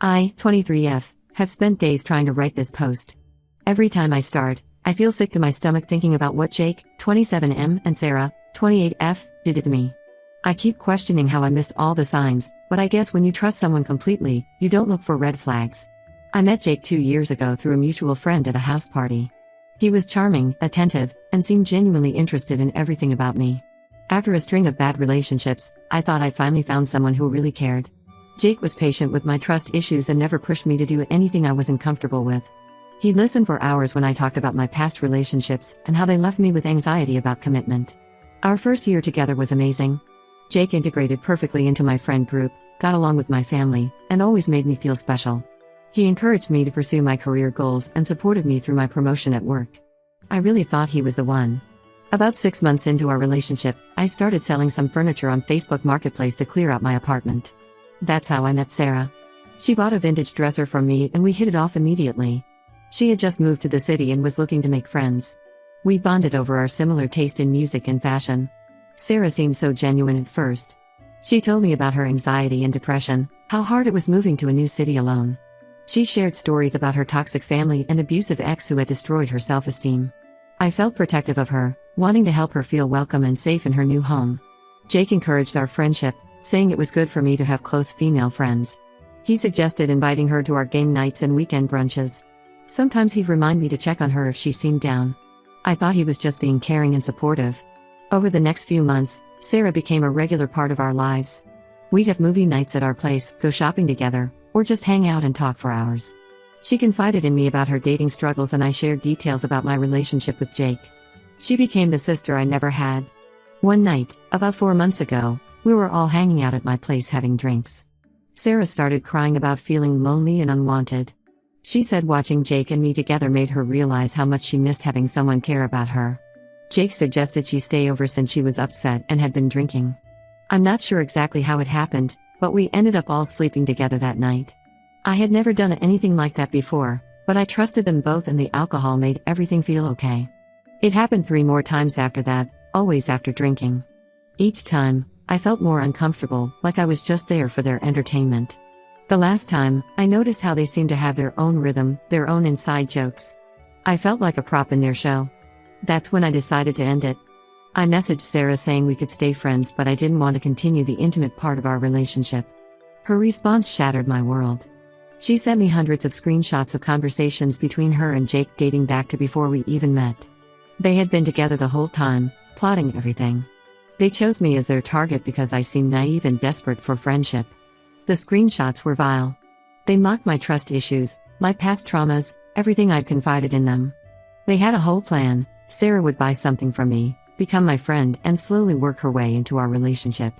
I, 23F, have spent days trying to write this post. Every time I start, I feel sick to my stomach thinking about what Jake, 27M, and Sarah, 28F, did to me. I keep questioning how I missed all the signs, but I guess when you trust someone completely, you don't look for red flags. I met Jake 2 years ago through a mutual friend at a house party. He was charming, attentive, and seemed genuinely interested in everything about me. After a string of bad relationships, I thought I'd finally found someone who really cared. Jake was patient with my trust issues and never pushed me to do anything I wasn't comfortable with. He'd listen for hours when I talked about my past relationships and how they left me with anxiety about commitment. Our first year together was amazing. Jake integrated perfectly into my friend group, got along with my family, and always made me feel special. He encouraged me to pursue my career goals and supported me through my promotion at work. I really thought he was the one. About 6 months into our relationship, I started selling some furniture on Facebook Marketplace to clear out my apartment. That's how I met Sarah. She bought a vintage dresser from me and we hit it off immediately. She had just moved to the city and was looking to make friends. We bonded over our similar taste in music and fashion. Sarah seemed so genuine at first. She told me about her anxiety and depression, how hard it was moving to a new city alone. She shared stories about her toxic family and abusive ex who had destroyed her self-esteem. I felt protective of her, wanting to help her feel welcome and safe in her new home. Jake encouraged our friendship, saying it was good for me to have close female friends. He suggested inviting her to our game nights and weekend brunches. Sometimes he'd remind me to check on her if she seemed down. I thought he was just being caring and supportive. Over the next few months, Sarah became a regular part of our lives. We'd have movie nights at our place, go shopping together, or just hang out and talk for hours. She confided in me about her dating struggles and I shared details about my relationship with Jake. She became the sister I never had. One night, about 4 months ago, we were all hanging out at my place having drinks. Sarah started crying about feeling lonely and unwanted. She said watching Jake and me together made her realize how much she missed having someone care about her. Jake suggested she stay over since she was upset and had been drinking. I'm not sure exactly how it happened, but we ended up all sleeping together that night. I had never done anything like that before, but I trusted them both and the alcohol made everything feel okay. It happened 3 more times after that, always after drinking. Each time, I felt more uncomfortable, like I was just there for their entertainment. The last time, I noticed how they seemed to have their own rhythm, their own inside jokes. I felt like a prop in their show. That's when I decided to end it. I messaged Sarah saying we could stay friends, but I didn't want to continue the intimate part of our relationship. Her response shattered my world. She sent me hundreds of screenshots of conversations between her and Jake dating back to before we even met. They had been together the whole time, plotting everything. They chose me as their target because I seemed naive and desperate for friendship. The screenshots were vile. They mocked my trust issues, my past traumas, everything I'd confided in them. They had a whole plan. Sarah would buy something from me, become my friend, and slowly work her way into our relationship.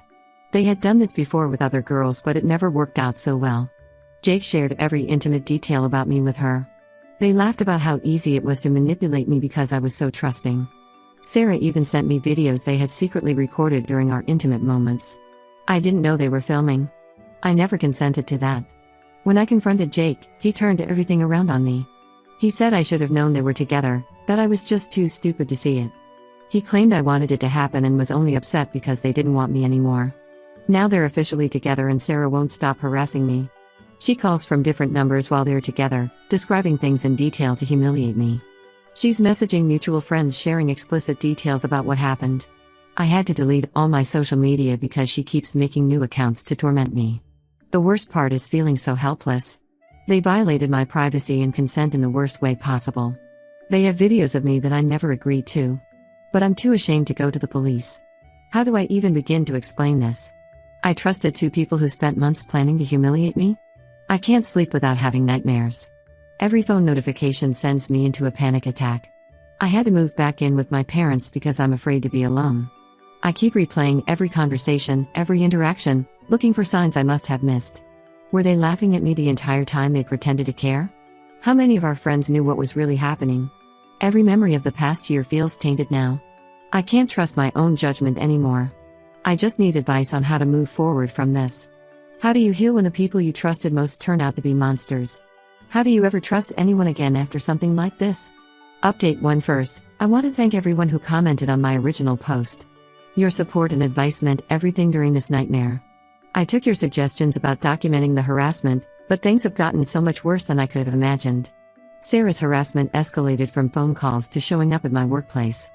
They had done this before with other girls, but it never worked out so well. Jake shared every intimate detail about me with her. They laughed about how easy it was to manipulate me because I was so trusting. Sarah even sent me videos they had secretly recorded during our intimate moments. I didn't know they were filming. I never consented to that. When I confronted Jake, he turned everything around on me. He said I should have known they were together, that I was just too stupid to see it. He claimed I wanted it to happen and was only upset because they didn't want me anymore. Now they're officially together and Sarah won't stop harassing me. She calls from different numbers while they're together, describing things in detail to humiliate me. She's messaging mutual friends sharing explicit details about what happened. I had to delete all my social media because she keeps making new accounts to torment me. The worst part is feeling so helpless. They violated my privacy and consent in the worst way possible. They have videos of me that I never agreed to. But I'm too ashamed to go to the police. How do I even begin to explain this? I trusted 2 people who spent months planning to humiliate me? I can't sleep without having nightmares. Every phone notification sends me into a panic attack. I had to move back in with my parents because I'm afraid to be alone. I keep replaying every conversation, every interaction, looking for signs I must have missed. Were they laughing at me the entire time they pretended to care? How many of our friends knew what was really happening? Every memory of the past year feels tainted now. I can't trust my own judgment anymore. I just need advice on how to move forward from this. How do you heal when the people you trusted most turn out to be monsters? How do you ever trust anyone again after something like this? Update 1 first, I want to thank everyone who commented on my original post. Your support and advice meant everything during this nightmare. I took your suggestions about documenting the harassment, But things have gotten so much worse than I could have imagined. Sarah's harassment escalated from phone calls to showing up at my workplace.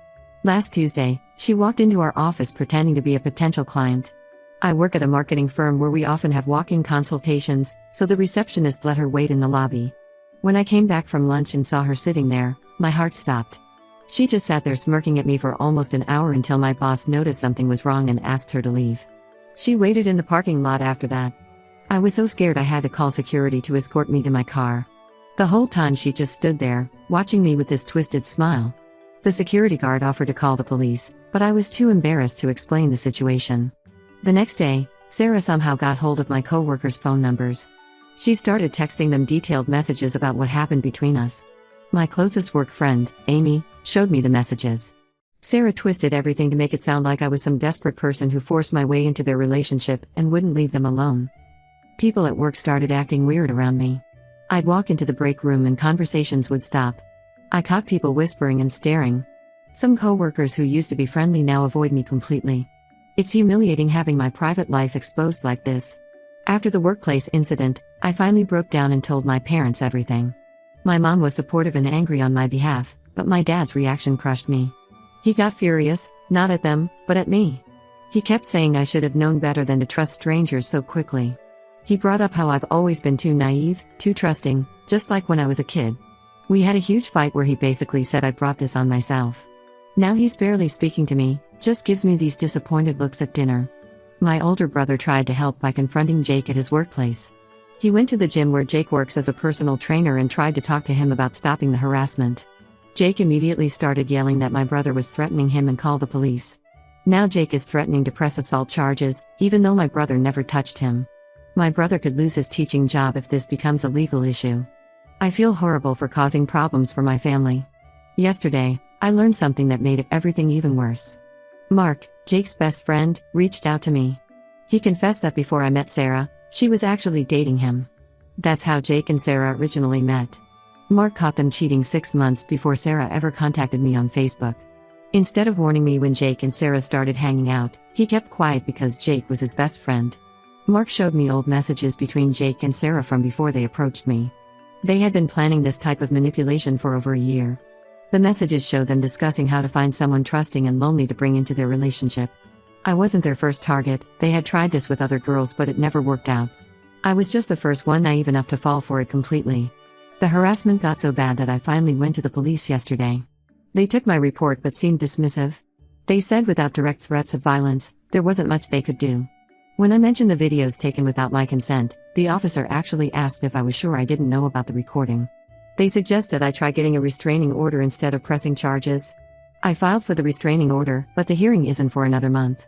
Last Tuesday, she walked into our office pretending to be a potential client. I work at a marketing firm where we often have walk-in consultations, so the receptionist let her wait in the lobby. When I came back from lunch and saw her sitting there, my heart stopped. She just sat there smirking at me for almost an hour until my boss noticed something was wrong and asked her to leave. She waited in the parking lot after that. I was so scared I had to call security to escort me to my car. The whole time she just stood there, watching me with this twisted smile. The security guard offered to call the police, but I was too embarrassed to explain the situation. The next day, Sarah somehow got hold of my coworkers' phone numbers. She started texting them detailed messages about what happened between us. My closest work friend, Amy, showed me the messages. Sarah twisted everything to make it sound like I was some desperate person who forced my way into their relationship and wouldn't leave them alone. People at work started acting weird around me. I'd walk into the break room and conversations would stop. I caught people whispering and staring. Some coworkers who used to be friendly now avoid me completely. It's humiliating having my private life exposed like this. After the workplace incident, I finally broke down and told my parents everything. My mom was supportive and angry on my behalf, but my dad's reaction crushed me. He got furious, not at them, but at me. He kept saying I should have known better than to trust strangers so quickly. He brought up how I've always been too naive, too trusting, just like when I was a kid. We had a huge fight where he basically said I brought this on myself. Now he's barely speaking to me, just gives me these disappointed looks at dinner. My older brother tried to help by confronting Jake at his workplace. He went to the gym where Jake works as a personal trainer and tried to talk to him about stopping the harassment. Jake immediately started yelling that my brother was threatening him and called the police. Now Jake is threatening to press assault charges, even though my brother never touched him. My brother could lose his teaching job if this becomes a legal issue. I feel horrible for causing problems for my family. Yesterday, I learned something that made everything even worse. Mark, Jake's best friend, reached out to me. He confessed that before I met Sarah, she was actually dating him. That's how Jake and Sarah originally met. Mark caught them cheating 6 months before Sarah ever contacted me on Facebook. Instead of warning me when Jake and Sarah started hanging out, he kept quiet because Jake was his best friend. Mark showed me old messages between Jake and Sarah from before they approached me. They had been planning this type of manipulation for over a year. The messages showed them discussing how to find someone trusting and lonely to bring into their relationship. I wasn't their first target, they had tried this with other girls but it never worked out. I was just the first one naive enough to fall for it completely. The harassment got so bad that I finally went to the police yesterday. They took my report but seemed dismissive. They said without direct threats of violence, there wasn't much they could do. When I mentioned the videos taken without my consent, the officer actually asked if I was sure I didn't know about the recording. They suggested I try getting a restraining order instead of pressing charges. I filed for the restraining order, but the hearing isn't for another month.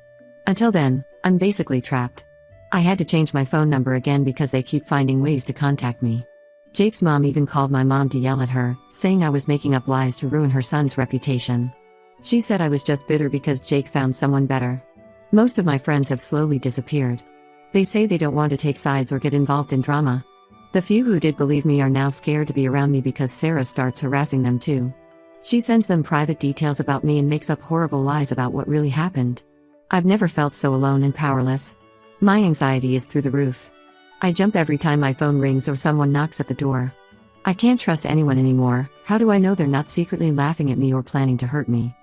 Until then, I'm basically trapped. I had to change my phone number again because they keep finding ways to contact me. Jake's mom even called my mom to yell at her, saying I was making up lies to ruin her son's reputation. She said I was just bitter because Jake found someone better. Most of my friends have slowly disappeared. They say they don't want to take sides or get involved in drama. The few who did believe me are now scared to be around me because Sarah starts harassing them too. She sends them private details about me and makes up horrible lies about what really happened. I've never felt so alone and powerless. My anxiety is through the roof. I jump every time my phone rings or someone knocks at the door. I can't trust anyone anymore. How do I know they're not secretly laughing at me or planning to hurt me?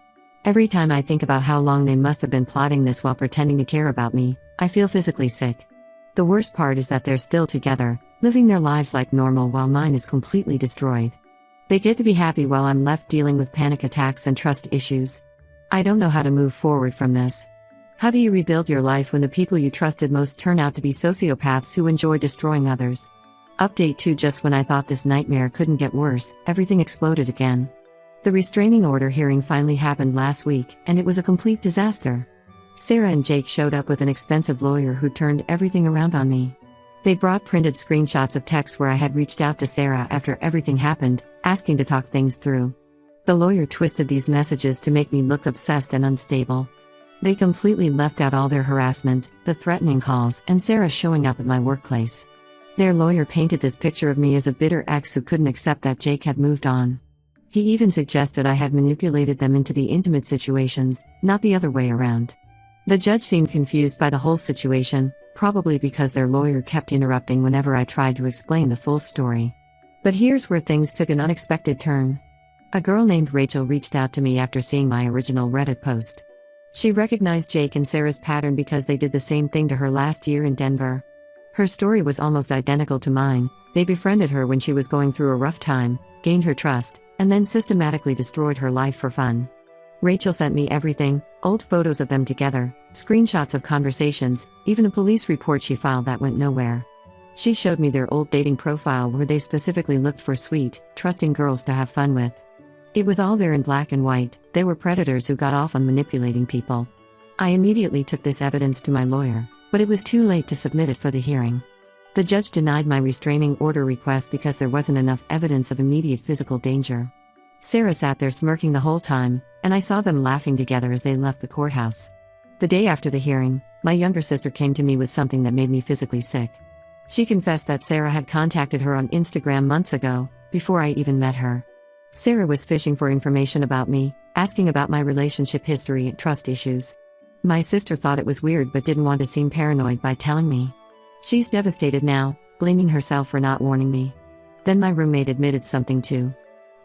Every time I think about how long they must have been plotting this while pretending to care about me, I feel physically sick. The worst part is that they're still together, living their lives like normal while mine is completely destroyed. They get to be happy while I'm left dealing with panic attacks and trust issues. I don't know how to move forward from this. How do you rebuild your life when the people you trusted most turn out to be sociopaths who enjoy destroying others? Update 2: Just when I thought this nightmare couldn't get worse, everything exploded again. The restraining order hearing finally happened last week, and it was a complete disaster. Sarah and Jake showed up with an expensive lawyer who turned everything around on me. They brought printed screenshots of texts where I had reached out to Sarah after everything happened, asking to talk things through. The lawyer twisted these messages to make me look obsessed and unstable. They completely left out all their harassment, the threatening calls, and Sarah showing up at my workplace. Their lawyer painted this picture of me as a bitter ex who couldn't accept that Jake had moved on. He even suggested I had manipulated them into the intimate situations, not the other way around. The judge seemed confused by the whole situation, probably because their lawyer kept interrupting whenever I tried to explain the full story. But here's where things took an unexpected turn. A girl named Rachel reached out to me after seeing my original Reddit post. She recognized Jake and Sarah's pattern because they did the same thing to her last year in Denver. Her story was almost identical to mine. They befriended her when she was going through a rough time, gained her trust, and then systematically destroyed her life for fun. Rachel sent me everything: old photos of them together, screenshots of conversations, even a police report she filed that went nowhere. She showed me their old dating profile where they specifically looked for sweet, trusting girls to have fun with. It was all there in black and white. They were predators who got off on manipulating people. I immediately took this evidence to my lawyer, but it was too late to submit it for the hearing. The judge denied my restraining order request because there wasn't enough evidence of immediate physical danger. Sarah sat there smirking the whole time, and I saw them laughing together as they left the courthouse. The day after the hearing, my younger sister came to me with something that made me physically sick. She confessed that Sarah had contacted her on Instagram months ago, before I even met her. Sarah was fishing for information about me, asking about my relationship history and trust issues. My sister thought it was weird but didn't want to seem paranoid by telling me. She's devastated now, blaming herself for not warning me. Then my roommate admitted something too.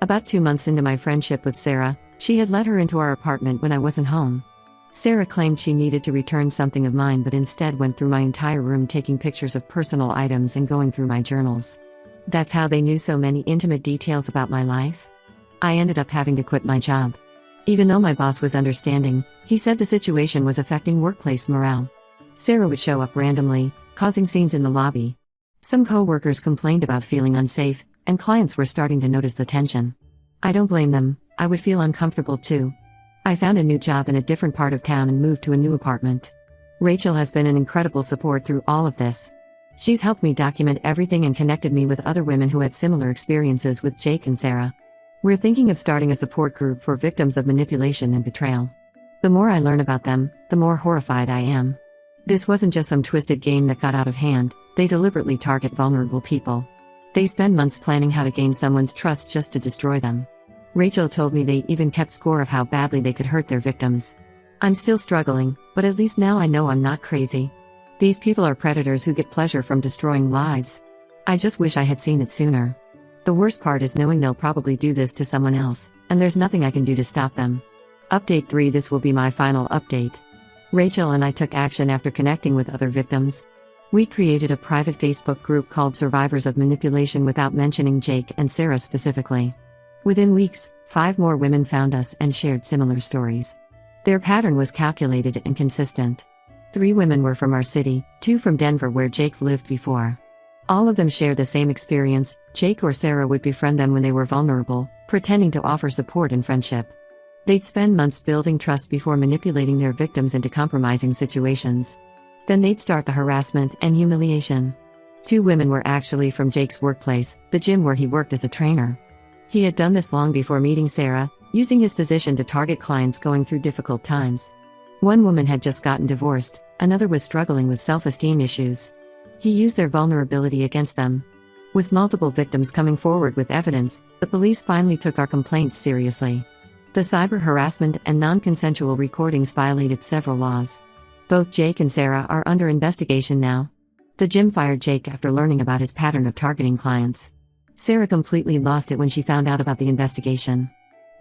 About 2 months into my friendship with Sarah, she had let her into our apartment when I wasn't home. Sarah claimed she needed to return something of mine but instead went through my entire room taking pictures of personal items and going through my journals. That's how they knew so many intimate details about my life. I ended up having to quit my job. Even though my boss was understanding, he said the situation was affecting workplace morale. Sarah would show up randomly, causing scenes in the lobby. Some co-workers complained about feeling unsafe, and clients were starting to notice the tension. I don't blame them. I would feel uncomfortable too. I found a new job in a different part of town and moved to a new apartment. Rachel has been an incredible support through all of this. She's helped me document everything and connected me with other women who had similar experiences with Jake and Sarah. We're thinking of starting a support group for victims of manipulation and betrayal. The more I learn about them, the more horrified I am. This wasn't just some twisted game that got out of hand. They deliberately target vulnerable people. They spend months planning how to gain someone's trust just to destroy them. Rachel told me they even kept score of how badly they could hurt their victims. I'm still struggling, but at least now I know I'm not crazy. These people are predators who get pleasure from destroying lives. I just wish I had seen it sooner. The worst part is knowing they'll probably do this to someone else, and there's nothing I can do to stop them. Update 3: This will be my final update. Rachel and I took action after connecting with other victims. We created a private Facebook group called Survivors of Manipulation without mentioning Jake and Sarah specifically. Within weeks, 5 more women found us and shared similar stories. Their pattern was calculated and consistent. 3 women were from our city, 2 from Denver where Jake lived before. All of them shared the same experience. Jake or Sarah would befriend them when they were vulnerable, pretending to offer support and friendship. They'd spend months building trust before manipulating their victims into compromising situations. Then they'd start the harassment and humiliation. 2 women were actually from Jake's workplace, the gym where he worked as a trainer. He had done this long before meeting Sarah, using his position to target clients going through difficult times. 1 woman had just gotten divorced, another was struggling with self-esteem issues. He used their vulnerability against them. With multiple victims coming forward with evidence, the police finally took our complaints seriously. The cyber harassment and non-consensual recordings violated several laws. Both Jake and Sarah are under investigation now. The gym fired Jake after learning about his pattern of targeting clients. Sarah completely lost it when she found out about the investigation.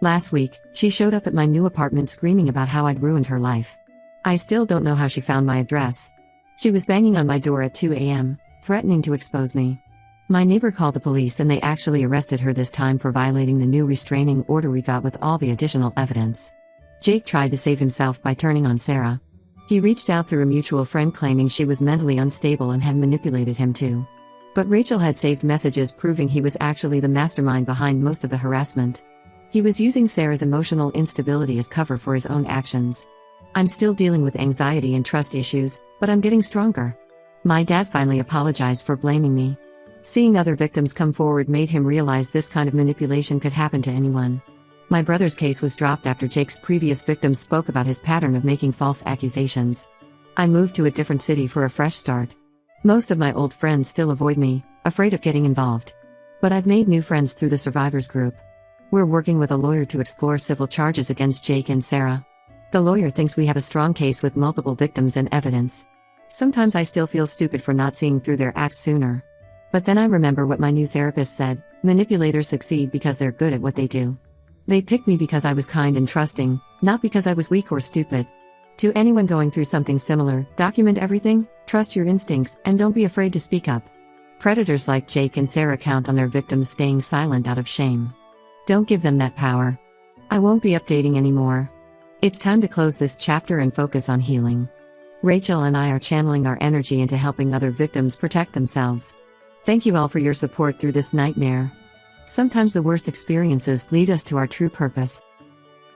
Last week, she showed up at my new apartment screaming about how I'd ruined her life. I still don't know how she found my address. She was banging on my door at 2 a.m., threatening to expose me. My neighbor called the police and they actually arrested her this time for violating the new restraining order we got with all the additional evidence. Jake tried to save himself by turning on Sarah. He reached out through a mutual friend claiming she was mentally unstable and had manipulated him too. But Rachel had saved messages proving he was actually the mastermind behind most of the harassment. He was using Sarah's emotional instability as cover for his own actions. I'm still dealing with anxiety and trust issues, but I'm getting stronger. My dad finally apologized for blaming me. Seeing other victims come forward made him realize this kind of manipulation could happen to anyone. My brother's case was dropped after Jake's previous victims spoke about his pattern of making false accusations. I moved to a different city for a fresh start. Most of my old friends still avoid me, afraid of getting involved. But I've made new friends through the survivors group. We're working with a lawyer to explore civil charges against Jake and Sarah. The lawyer thinks we have a strong case with multiple victims and evidence. Sometimes I still feel stupid for not seeing through their acts sooner. But then I remember what my new therapist said: manipulators succeed because they're good at what they do. They picked me because I was kind and trusting, not because I was weak or stupid. To anyone going through something similar, document everything, trust your instincts, and don't be afraid to speak up. Predators like Jake and Sarah count on their victims staying silent out of shame. Don't give them that power. I won't be updating anymore. It's time to close this chapter and focus on healing. Rachel and I are channeling our energy into helping other victims protect themselves. Thank you all for your support through this nightmare. Sometimes the worst experiences lead us to our true purpose.